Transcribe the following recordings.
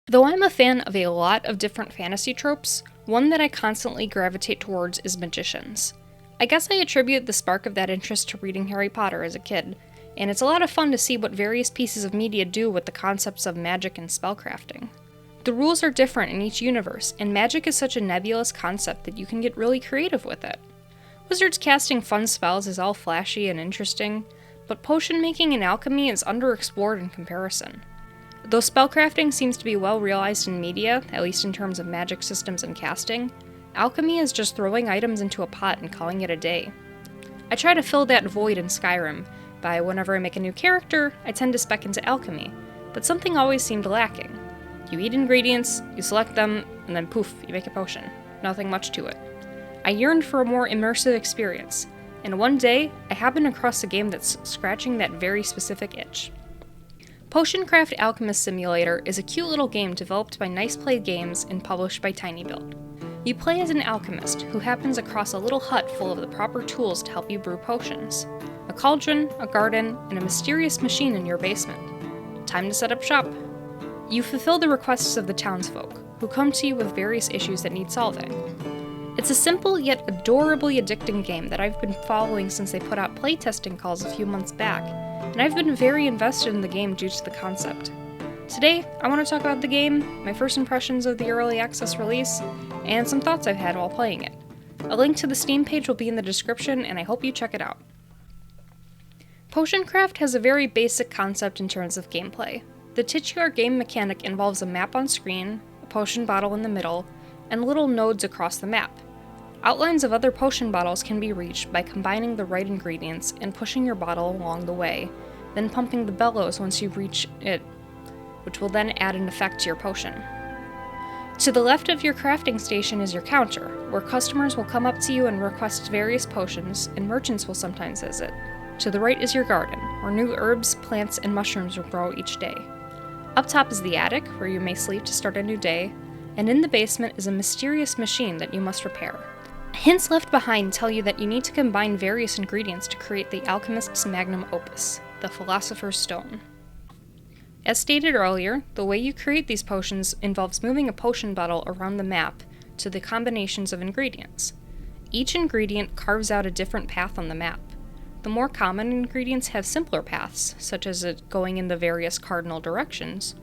Though I'm a fan of a lot of different fantasy tropes, one that I constantly gravitate towards is magicians. I guess I attribute the spark of that interest to reading Harry Potter as a kid, and it's a lot of fun to see what various pieces of media do with the concepts of magic and spellcrafting. The rules are different in each universe, and magic is such a nebulous concept that you can get really creative with it. Wizards casting fun spells is all flashy and interesting, but potion making and alchemy is underexplored in comparison. Though spellcrafting seems to be well realized in media, at least in terms of magic systems and casting, alchemy is just throwing items into a pot and calling it a day. I try to fill that void in Skyrim by whenever I make a new character, I tend to spec into alchemy, but something always seemed lacking. You eat ingredients, you select them, and then poof, you make a potion. Nothing much to it. I yearned for a more immersive experience, and one day, I happened across a game that's scratching that very specific itch. Potioncraft Alchemist Simulator is a cute little game developed by Nice Play Games and published by TinyBuild. You play as an alchemist who happens across a little hut full of the proper tools to help you brew potions. A cauldron, a garden, and a mysterious machine in your basement. Time to set up shop. You fulfill the requests of the townsfolk, who come to you with various issues that need solving. It's a simple yet adorably addicting game that I've been following since they put out playtesting calls a few months back, and I've been very invested in the game due to the concept. Today, I want to talk about the game, my first impressions of the early access release, and some thoughts I've had while playing it. A link to the Steam page will be in the description, and I hope you check it out. Potioncraft has a very basic concept in terms of gameplay. The titular game mechanic involves a map on screen, a potion bottle in the middle, and little nodes across the map. Outlines of other potion bottles can be reached by combining the right ingredients and pushing your bottle along the way, then pumping the bellows once you reach it, which will then add an effect to your potion. To the left of your crafting station is your counter, where customers will come up to you and request various potions, and merchants will sometimes visit. To the right is your garden, where new herbs, plants, and mushrooms will grow each day. Up top is the attic, where you may sleep to start a new day, and in the basement is a mysterious machine that you must repair. Hints left behind tell you that you need to combine various ingredients to create the alchemist's magnum opus, the Philosopher's Stone. As stated earlier, the way you create these potions involves moving a potion bottle around the map to the combinations of ingredients. Each ingredient carves out a different path on the map. The more common ingredients have simpler paths, such as it going in the various cardinal directions,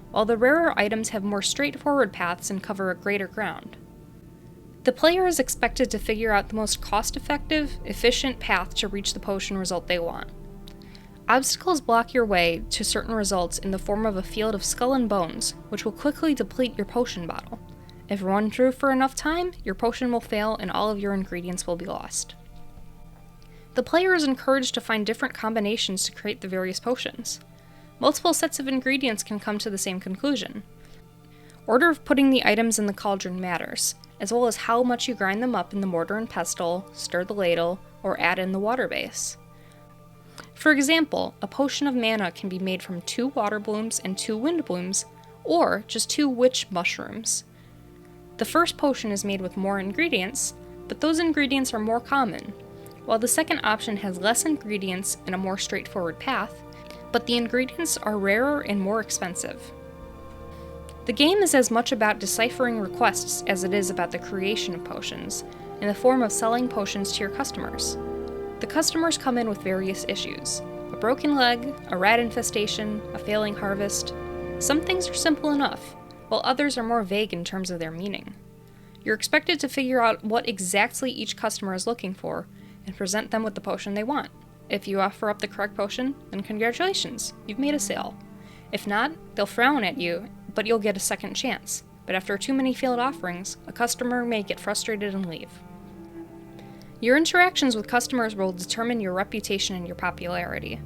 while the rarer items have more straightforward paths and cover a greater ground. The player is expected to figure out the most cost-effective, efficient path to reach the potion result they want. Obstacles block your way to certain results in the form of a field of skull and bones, which will quickly deplete your potion bottle. If run through for enough time, your potion will fail and all of your ingredients will be lost. The player is encouraged to find different combinations to create the various potions. Multiple sets of ingredients can come to the same conclusion. Order of putting the items in the cauldron matters, as well as how much you grind them up in the mortar and pestle, stir the ladle, or add in the water base. For example, a potion of mana can be made from 2 water blooms and 2 wind blooms, or just 2 witch mushrooms. The first potion is made with more ingredients, but those ingredients are more common, while the second option has less ingredients and a more straightforward path, but the ingredients are rarer and more expensive. The game is as much about deciphering requests as it is about the creation of potions, in the form of selling potions to your customers. The customers come in with various issues: a broken leg, a rat infestation, a failing harvest. Some things are simple enough, while others are more vague in terms of their meaning. You're expected to figure out what exactly each customer is looking for, and present them with the potion they want. If you offer up the correct potion, then congratulations, you've made a sale. If not, they'll frown at you, but you'll get a second chance. But after too many failed offerings, a customer may get frustrated and leave. Your interactions with customers will determine your reputation and your popularity.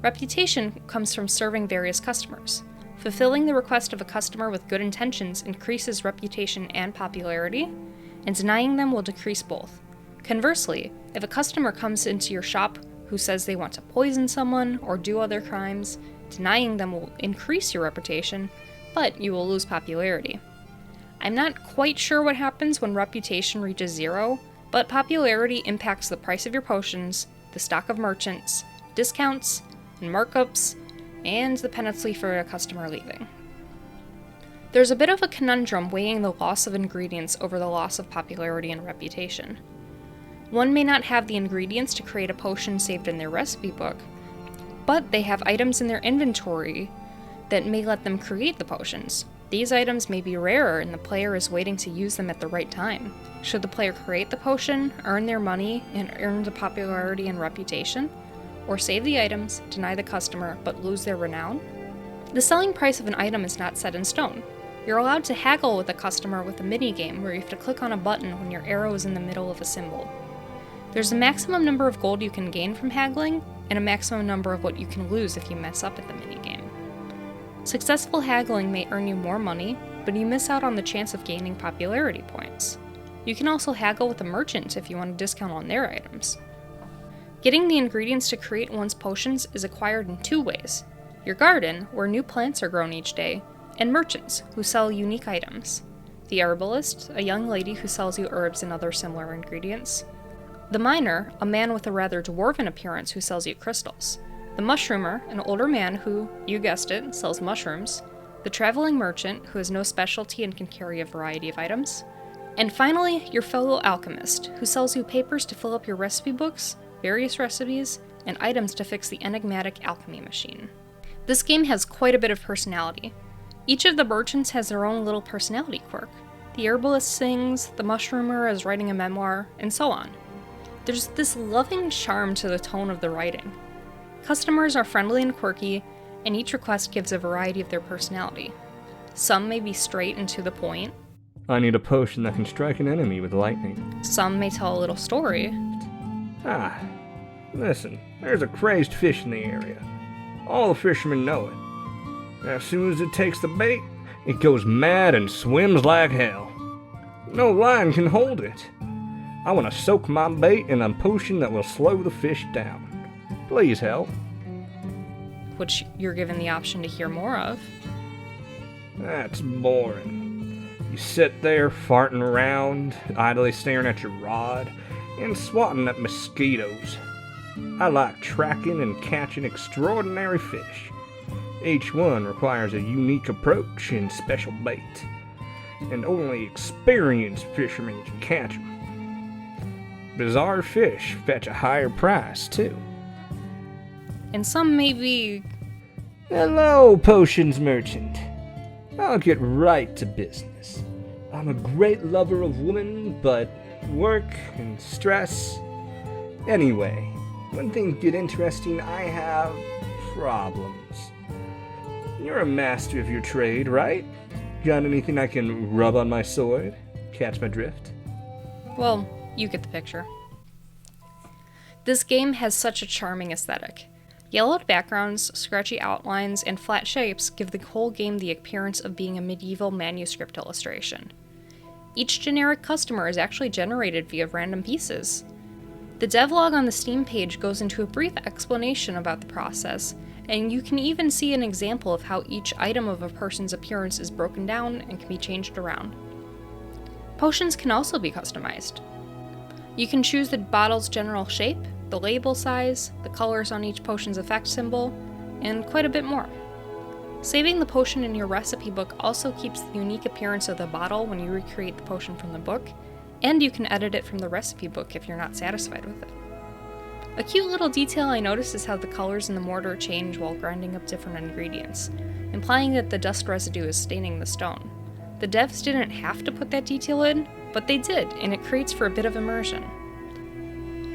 Reputation comes from serving various customers. Fulfilling the request of a customer with good intentions increases reputation and popularity, and denying them will decrease both. Conversely, if a customer comes into your shop who says they want to poison someone or do other crimes, denying them will increase your reputation, but you will lose popularity. I'm not quite sure what happens when reputation reaches 0, but popularity impacts the price of your potions, the stock of merchants, discounts, and markups, and the penalty for a customer leaving. There's a bit of a conundrum weighing the loss of ingredients over the loss of popularity and reputation. One may not have the ingredients to create a potion saved in their recipe book, but they have items in their inventory that may let them create the potions. These items may be rarer and the player is waiting to use them at the right time. Should the player create the potion, earn their money, and earn the popularity and reputation? Or save the items, deny the customer, but lose their renown? The selling price of an item is not set in stone. You're allowed to haggle with a customer with a minigame where you have to click on a button when your arrow is in the middle of a symbol. There's a maximum number of gold you can gain from haggling, and a maximum number of what you can lose if you mess up at the minigame. Successful haggling may earn you more money, but you miss out on the chance of gaining popularity points. You can also haggle with a merchant if you want a discount on their items. Getting the ingredients to create one's potions is acquired in two ways: your garden, where new plants are grown each day, and merchants, who sell unique items. The herbalist, a young lady who sells you herbs and other similar ingredients. The miner, a man with a rather dwarven appearance who sells you crystals. The mushroomer, an older man who, you guessed it, sells mushrooms. The traveling merchant, who has no specialty and can carry a variety of items. And finally, your fellow alchemist, who sells you papers to fill up your recipe books, various recipes, and items to fix the enigmatic alchemy machine. This game has quite a bit of personality. Each of the merchants has their own little personality quirk. The herbalist sings, the mushroomer is writing a memoir, and so on. There's this loving charm to the tone of the writing. Customers are friendly and quirky, and each request gives a variety of their personality. Some may be straight and to the point. I need a potion that can strike an enemy with lightning. Some may tell a little story. Listen, there's a crazed fish in the area. All the fishermen know it. As soon as it takes the bait, it goes mad and swims like hell. No line can hold it. I want to soak my bait in a potion that will slow the fish down. Please help. Which you're given the option to hear more of. That's boring. You sit there farting around, idly staring at your rod, and swatting at mosquitoes. I like tracking and catching extraordinary fish. Each one requires a unique approach and special bait, and only experienced fishermen can catch them. Bizarre fish fetch a higher price, too. And some may be... Hello, potions merchant. I'll get right to business. I'm a great lover of women, but work and stress. Anyway, when things get interesting, I have problems. You're a master of your trade, right? Got anything I can rub on my sword? Catch my drift? Well, you get the picture. This game has such a charming aesthetic. Yellowed backgrounds, scratchy outlines, and flat shapes give the whole game the appearance of being a medieval manuscript illustration. Each generic customer is actually generated via random pieces. The devlog on the Steam page goes into a brief explanation about the process, and you can even see an example of how each item of a person's appearance is broken down and can be changed around. Potions can also be customized. You can choose the bottle's general shape, the label size, the colors on each potion's effect symbol, and quite a bit more. Saving the potion in your recipe book also keeps the unique appearance of the bottle when you recreate the potion from the book, and you can edit it from the recipe book if you're not satisfied with it. A cute little detail I noticed is how the colors in the mortar change while grinding up different ingredients, implying that the dust residue is staining the stone. The devs didn't have to put that detail in, but they did, and it creates for a bit of immersion.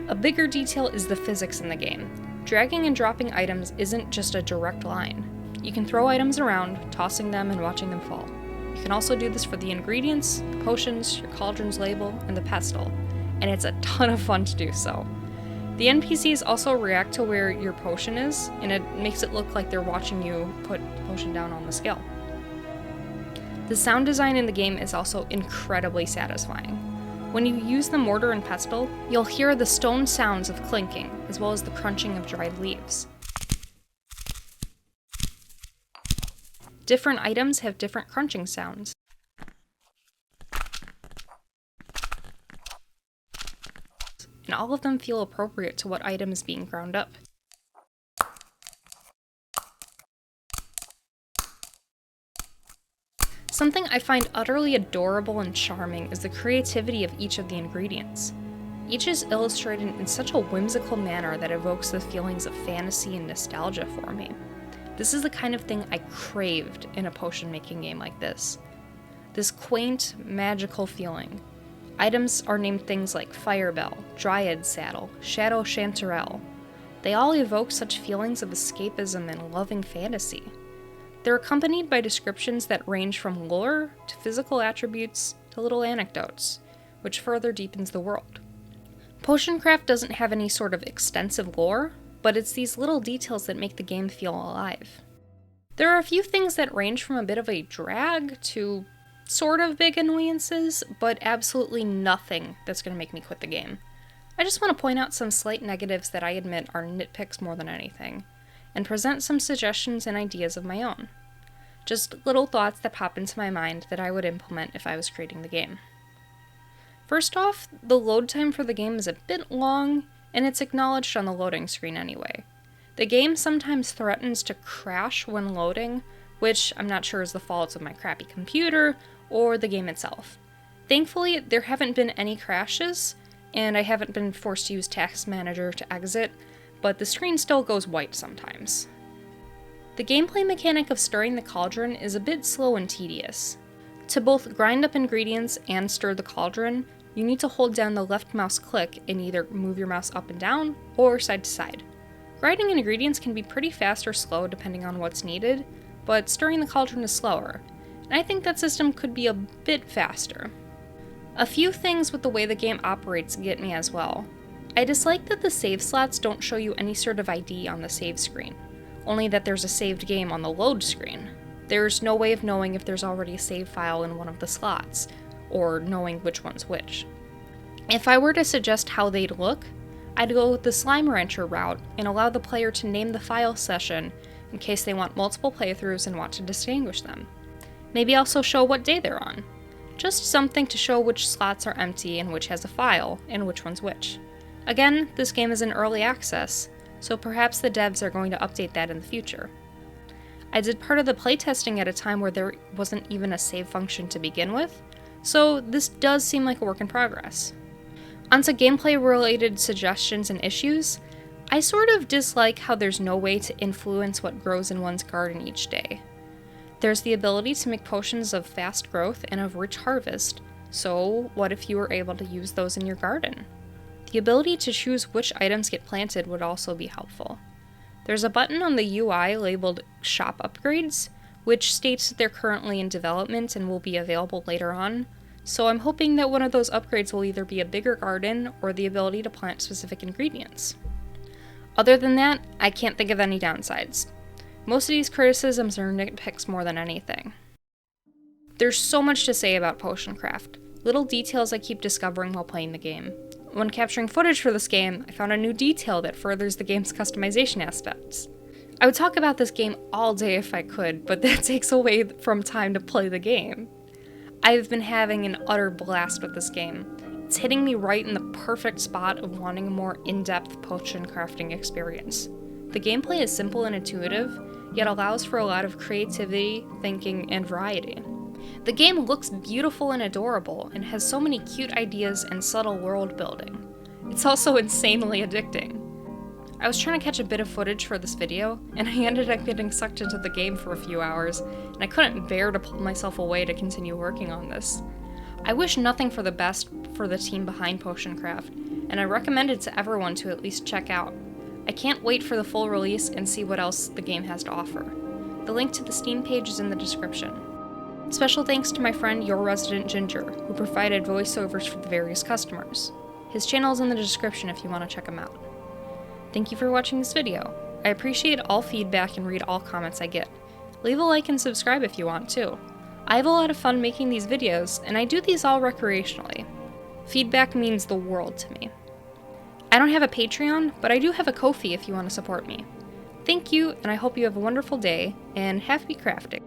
A bigger detail is the physics in the game. Dragging and dropping items isn't just a direct line. You can throw items around, tossing them and watching them fall. You can also do this for the ingredients, the potions, your cauldron's label, and the pestle, and it's a ton of fun to do so. The NPCs also react to where your potion is, and it makes it look like they're watching you put the potion down on the scale. The sound design in the game is also incredibly satisfying. When you use the mortar and pestle, you'll hear the stone sounds of clinking, as well as the crunching of dried leaves. Different items have different crunching sounds. And all of them feel appropriate to what item is being ground up. Something I find utterly adorable and charming is the creativity of each of the ingredients. Each is illustrated in such a whimsical manner that evokes the feelings of fantasy and nostalgia for me. This is the kind of thing I craved in a potion making game like this. This quaint, magical feeling. Items are named things like Firebell, Dryad Saddle, Shadow Chanterelle. They all evoke such feelings of escapism and loving fantasy. They're accompanied by descriptions that range from lore to physical attributes to little anecdotes, which further deepens the world. Potioncraft doesn't have any sort of extensive lore, but it's these little details that make the game feel alive. There are a few things that range from a bit of a drag to sort of big annoyances, but absolutely nothing that's going to make me quit the game. I just want to point out some slight negatives that I admit are nitpicks more than anything, and present some suggestions and ideas of my own. Just little thoughts that pop into my mind that I would implement if I was creating the game. First off, the load time for the game is a bit long, and it's acknowledged on the loading screen anyway. The game sometimes threatens to crash when loading, which I'm not sure is the fault of my crappy computer or the game itself. Thankfully, there haven't been any crashes, and I haven't been forced to use Task Manager to exit, but the screen still goes white sometimes. The gameplay mechanic of stirring the cauldron is a bit slow and tedious. To both grind up ingredients and stir the cauldron, you need to hold down the left mouse click and either move your mouse up and down or side to side. Grinding ingredients can be pretty fast or slow depending on what's needed, but stirring the cauldron is slower, and I think that system could be a bit faster. A few things with the way the game operates get me as well. I dislike that the save slots don't show you any sort of ID on the save screen, only that there's a saved game on the load screen. There's no way of knowing if there's already a save file in one of the slots, or knowing which one's which. If I were to suggest how they'd look, I'd go with the Slime Rancher route and allow the player to name the file session in case they want multiple playthroughs and want to distinguish them. Maybe also show what day they're on. Just something to show which slots are empty and which has a file, and which one's which. Again, this game is in early access, so perhaps the devs are going to update that in the future. I did part of the playtesting at a time where there wasn't even a save function to begin with, so this does seem like a work in progress. Onto gameplay-related suggestions and issues, I sort of dislike how there's no way to influence what grows in one's garden each day. There's the ability to make potions of fast growth and of rich harvest, so what if you were able to use those in your garden? The ability to choose which items get planted would also be helpful. There's a button on the UI labeled Shop Upgrades, which states that they're currently in development and will be available later on, so I'm hoping that one of those upgrades will either be a bigger garden or the ability to plant specific ingredients. Other than that, I can't think of any downsides. Most of these criticisms are nitpicks more than anything. There's so much to say about Potioncraft, little details I keep discovering while playing the game. When capturing footage for this game, I found a new detail that furthers the game's customization aspects. I would talk about this game all day if I could, but that takes away from time to play the game. I've been having an utter blast with this game. It's hitting me right in the perfect spot of wanting a more in-depth potion crafting experience. The gameplay is simple and intuitive, yet allows for a lot of creativity, thinking, and variety. The game looks beautiful and adorable, and has so many cute ideas and subtle world building. It's also insanely addicting. I was trying to catch a bit of footage for this video, and I ended up getting sucked into the game for a few hours, and I couldn't bear to pull myself away to continue working on this. I wish nothing for the best for the team behind Potioncraft, and I recommend it to everyone to at least check out. I can't wait for the full release and see what else the game has to offer. The link to the Steam page is in the description. Special thanks to my friend Your Resident Ginger, who provided voiceovers for the various customers. His channel is in the description if you want to check him out. Thank you for watching this video. I appreciate all feedback and read all comments I get. Leave a like and subscribe if you want too. I have a lot of fun making these videos, and I do these all recreationally. Feedback means the world to me. I don't have a Patreon, but I do have a Ko-fi if you want to support me. Thank you, and I hope you have a wonderful day, and happy crafting.